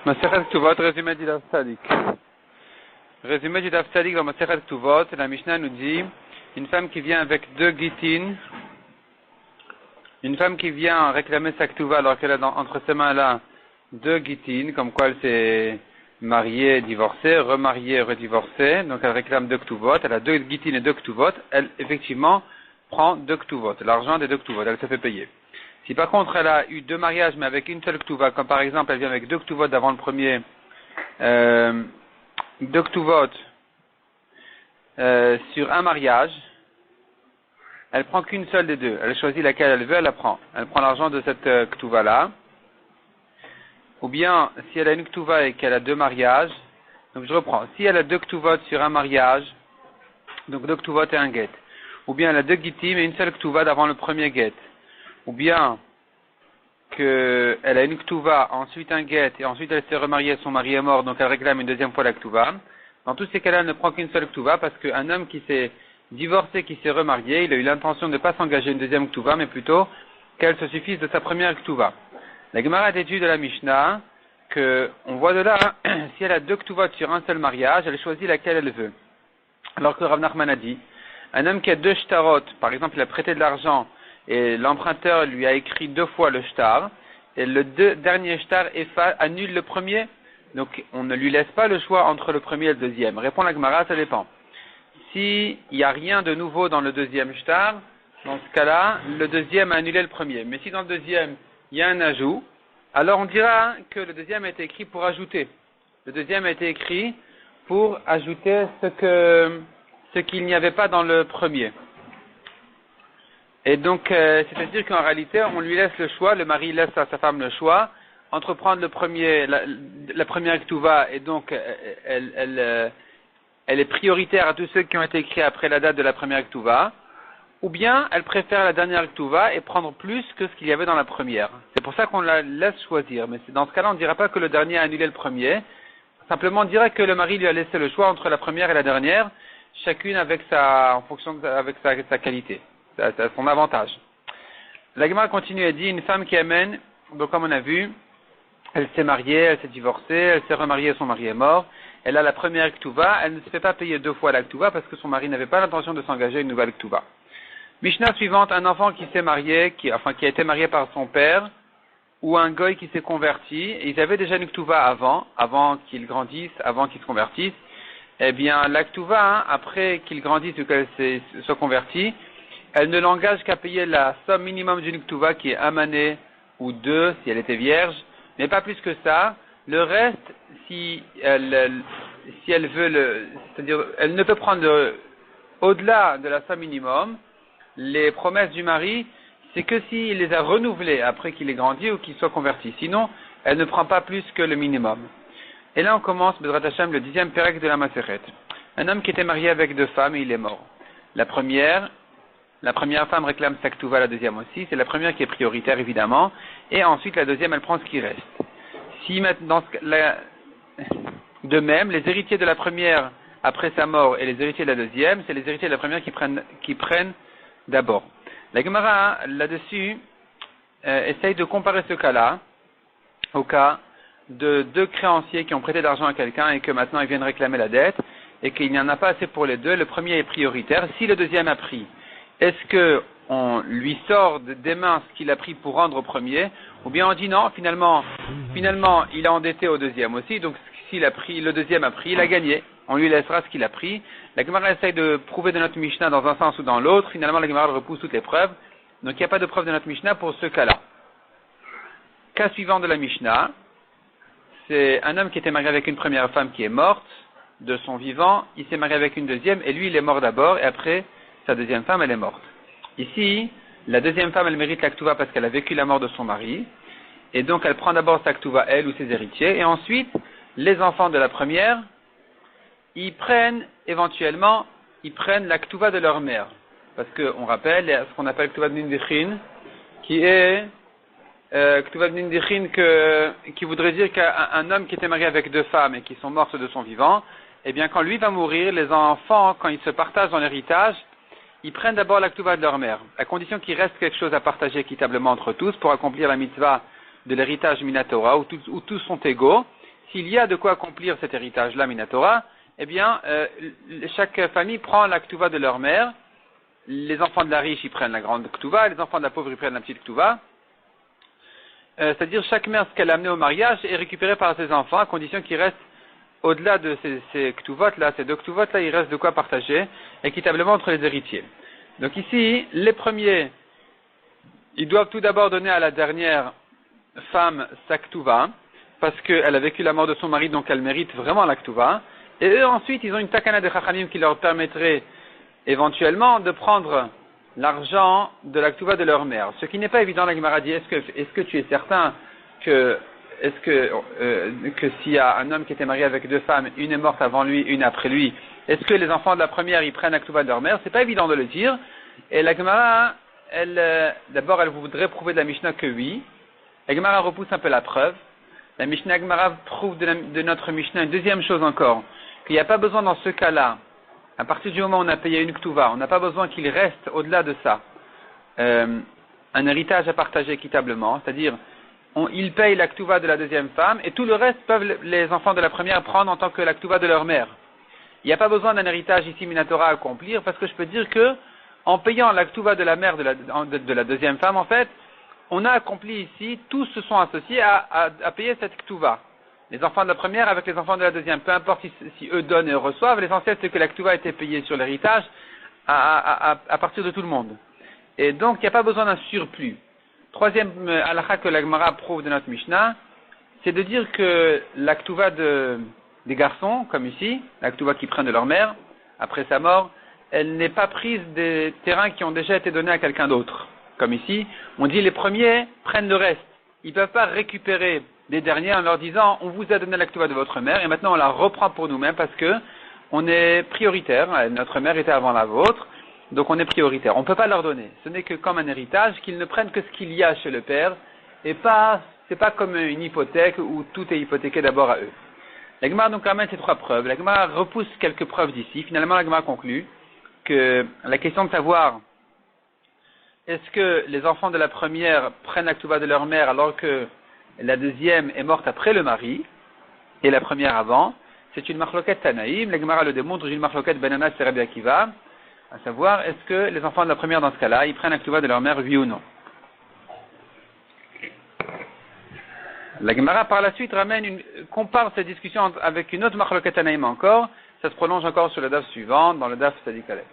Masechet Ktuvot, résumé du Daf Tzadik. Résumé du Daf Tzadik dans Masechet Ktuvot, la Mishnah nous dit une femme qui vient avec deux gitin, une femme qui vient réclamer sa Ktuva alors qu'elle a entre ses mains là deux gitin, comme quoi elle s'est mariée, divorcée, remariée, redivorcée, donc elle réclame deux Ktuvot, elle a deux gitin et deux Ktuvot, elle effectivement prend deux Ktuvot, l'argent des deux Ktuvot, elle se fait payer. Si par contre elle a eu deux mariages mais avec une seule Ktuva, comme par exemple elle vient avec deux Ktuvot d'avant le premier, deux Ktuvot sur un mariage, elle prend qu'une seule des deux. Elle choisit laquelle elle veut, elle la prend. Elle prend l'argent de cette Ktuva là. Ou bien si elle a une Ktuva et qu'elle a deux mariages, donc je reprends. Si elle a deux Ktuvot sur un mariage, donc deux Ktuvot et un get. Ou bien elle a deux Gitim et une seule Ktuva d'avant le premier get. Ou bien qu'elle a une Ktuva, ensuite un get, et ensuite elle s'est remariée, son mari est mort, donc elle réclame une deuxième fois la Ktuva. Dans tous ces cas-là, elle ne prend qu'une seule Ktuva, parce qu'un homme qui s'est divorcé, qui s'est remarié, il a eu l'intention de ne pas s'engager une deuxième Ktuva, mais plutôt qu'elle se suffise de sa première Ktuva. La Gemara a étudié de la Mishnah, que on voit de là, si elle a deux Ktuvot sur un seul mariage, elle choisit laquelle elle veut. Alors que Rav Nachman a dit, un homme qui a deux shtarot, par exemple il a prêté de l'argent, et l'emprunteur lui a écrit deux fois le shtar, et le dernier shtar annule le premier, donc on ne lui laisse pas le choix entre le premier et le deuxième. Répond la Gemara, ça dépend. S'il n'y a rien de nouveau dans le deuxième shtar, dans ce cas-là, le deuxième a annulé le premier. Mais si dans le deuxième, il y a un ajout, alors on dira que le deuxième a été écrit pour ajouter. Le deuxième a été écrit pour ajouter ce qu'il n'y avait pas dans le premier. Et donc, c'est-à-dire qu'en réalité, on lui laisse le choix, le mari laisse à sa femme le choix, entre prendre la première Ktuva, et donc elle est prioritaire à tous ceux qui ont été écrits après la date de la première Ktuva, ou bien elle préfère la dernière Ktuva et prendre plus que ce qu'il y avait dans la première. C'est pour ça qu'on la laisse choisir, mais dans ce cas-là, on ne dira pas que le dernier a annulé le premier, simplement on dira que le mari lui a laissé le choix entre la première et la dernière, chacune avec sa qualité. C'est son avantage. La Gemara continue et dit, une femme qui amène, donc comme on a vu, elle s'est mariée, elle s'est divorcée, elle s'est remariée, son mari est mort, elle a la première Ktuva, elle ne se fait pas payer deux fois la Ktuva parce que son mari n'avait pas l'intention de s'engager à une nouvelle Ktuva. Mishnah suivante, un enfant qui s'est marié, qui a été marié par son père, ou un goy qui s'est converti, et ils avaient déjà une Ktuva avant qu'il grandisse, avant qu'il se convertisse, eh bien la Ktuva, après qu'il grandisse ou qu'elle soit convertie, elle ne l'engage qu'à payer la somme minimum d'une Ktuva qui est un mané ou deux si elle était vierge, mais pas plus que ça. Le reste, si elle veut c'est-à-dire, elle ne peut prendre au-delà de la somme minimum, les promesses du mari, c'est que s'il les a renouvelées après qu'il ait grandi ou qu'il soit converti. Sinon, elle ne prend pas plus que le minimum. Et là, on commence, Bezrat Hashem, le 10e pérec de la Masechet. Un homme qui était marié avec deux femmes et il est mort. La première femme réclame sa Ktuva, la deuxième aussi. C'est la première qui est prioritaire, évidemment. Et ensuite, la deuxième, elle prend ce qui reste. De même, les héritiers de la première, après sa mort, et les héritiers de la deuxième, c'est les héritiers de la première qui prennent d'abord. La Gemara, là-dessus, essaye de comparer ce cas-là au cas de deux créanciers qui ont prêté de l'argent à quelqu'un et que maintenant ils viennent réclamer la dette et qu'il n'y en a pas assez pour les deux. Le premier est prioritaire. Si le deuxième a pris, est-ce que on lui sort des mains ce qu'il a pris pour rendre au premier, ou bien on dit non, finalement, il a endetté au deuxième aussi, donc s'il a pris, le deuxième a pris, il a gagné. On lui laissera ce qu'il a pris. La Gemara essaye de prouver de notre Mishnah dans un sens ou dans l'autre. Finalement, la Gemara repousse toutes les preuves. Donc, il n'y a pas de preuve de notre Mishnah pour ce cas-là. Cas suivant de la Mishnah, c'est un homme qui était marié avec une première femme qui est morte de son vivant. Il s'est marié avec une deuxième et lui, il est mort d'abord et après, sa deuxième femme, elle est morte. Ici, la deuxième femme, elle mérite la Ktuva parce qu'elle a vécu la mort de son mari. Et donc, elle prend d'abord sa Ktuva, elle ou ses héritiers. Et ensuite, les enfants de la première, ils prennent la Ktuva de leur mère. Parce qu'on rappelle, il y a ce qu'on appelle Ktuva de Nindichin, qui est Ktuva de Nindichin qui voudrait dire qu'un homme qui était marié avec deux femmes et qui sont mortes de son vivant, eh bien quand lui va mourir, les enfants, quand ils se partagent dans l'héritage, ils prennent d'abord la Ktuva de leur mère, à condition qu'il reste quelque chose à partager équitablement entre tous pour accomplir la mitzvah de l'héritage Minatora, où tous sont égaux. s'il y a de quoi accomplir cet héritage-là, Minatora, eh bien, chaque famille prend la Ktuva de leur mère. Les enfants de la riche, ils prennent la grande Ktuva, les enfants de la pauvre, ils prennent la petite Ktuva. C'est-à-dire, chaque mère, ce qu'elle a amené au mariage est récupéré par ses enfants, à condition qu'il reste, au-delà de ces Ktuvot-là, ces deux Ktuvot-là, il reste de quoi partager équitablement entre les héritiers. Donc ici, les premiers, ils doivent tout d'abord donner à la dernière femme sa Ktuva, parce qu'elle a vécu la mort de son mari, donc elle mérite vraiment la Ktuva. Et eux, ensuite, ils ont une takana de Chachamim qui leur permettrait éventuellement de prendre l'argent de la Ktuva de leur mère. Ce qui n'est pas évident, la Gemara dit, est-ce que tu es certain que s'il y a un homme qui était marié avec deux femmes, une est morte avant lui, une après lui, est-ce que les enfants de la première, ils prennent la Ktuva de leur mère? C'est pas évident de le dire. Et la Gemara, d'abord, elle voudrait prouver de la Mishnah que oui. La Gemara repousse un peu la preuve. La Mishnah Gemara prouve de notre Mishnah une deuxième chose encore, qu'il n'y a pas besoin dans ce cas-là, à partir du moment où on a payé une Ktuva, on n'a pas besoin qu'il reste au-delà de ça un héritage à partager équitablement, c'est-à-dire ils payent la Ktuva de la deuxième femme et tout le reste peuvent les enfants de la première prendre en tant que la Ktuva de leur mère. Il n'y a pas besoin d'un héritage ici Minatora à accomplir parce que je peux dire que en payant la Ktuva de la mère de la deuxième femme, en fait, on a accompli ici, tous se sont associés à payer cette Ktuva. Les enfants de la première avec les enfants de la deuxième, peu importe si eux donnent et eux reçoivent, l'essentiel c'est que la Ktuva a été payée sur l'héritage à partir de tout le monde. Et donc il n'y a pas besoin d'un surplus. Troisième halakha que la Gemara prouve de notre Mishnah, c'est de dire que la Ktuva des garçons, comme ici, la Ktuva qu'ils prennent de leur mère, après sa mort, elle n'est pas prise des terrains qui ont déjà été donnés à quelqu'un d'autre. Comme ici, on dit les premiers prennent le reste. Ils ne peuvent pas récupérer des derniers en leur disant on vous a donné la Ktuva de votre mère et maintenant on la reprend pour nous-mêmes parce que on est prioritaire. Notre mère était avant la vôtre, donc on est prioritaire. On ne peut pas leur donner. Ce n'est que comme un héritage qu'ils ne prennent que ce qu'il y a chez le père et c'est pas comme une hypothèque où tout est hypothéqué d'abord à eux. La Gemara donc ramène ces trois preuves. La Gemara repousse quelques preuves d'ici. Finalement, la Gemara conclut que la question de savoir est-ce que les enfants de la première prennent la Ktuva de leur mère alors que la deuxième est morte après le mari et la première avant, c'est une marloquette Tanaïm. La Gemara le démontre, une marloquette Ben Anas et Rabbi Akiva, à savoir est-ce que les enfants de la première dans ce cas-là, ils prennent la Ktuva de leur mère, oui ou non. La Gemara par la suite compare cette discussion avec une autre marloquette Tanaïm encore, ça se prolonge encore sur le daf suivant, dans le daf Sadiq Aleph.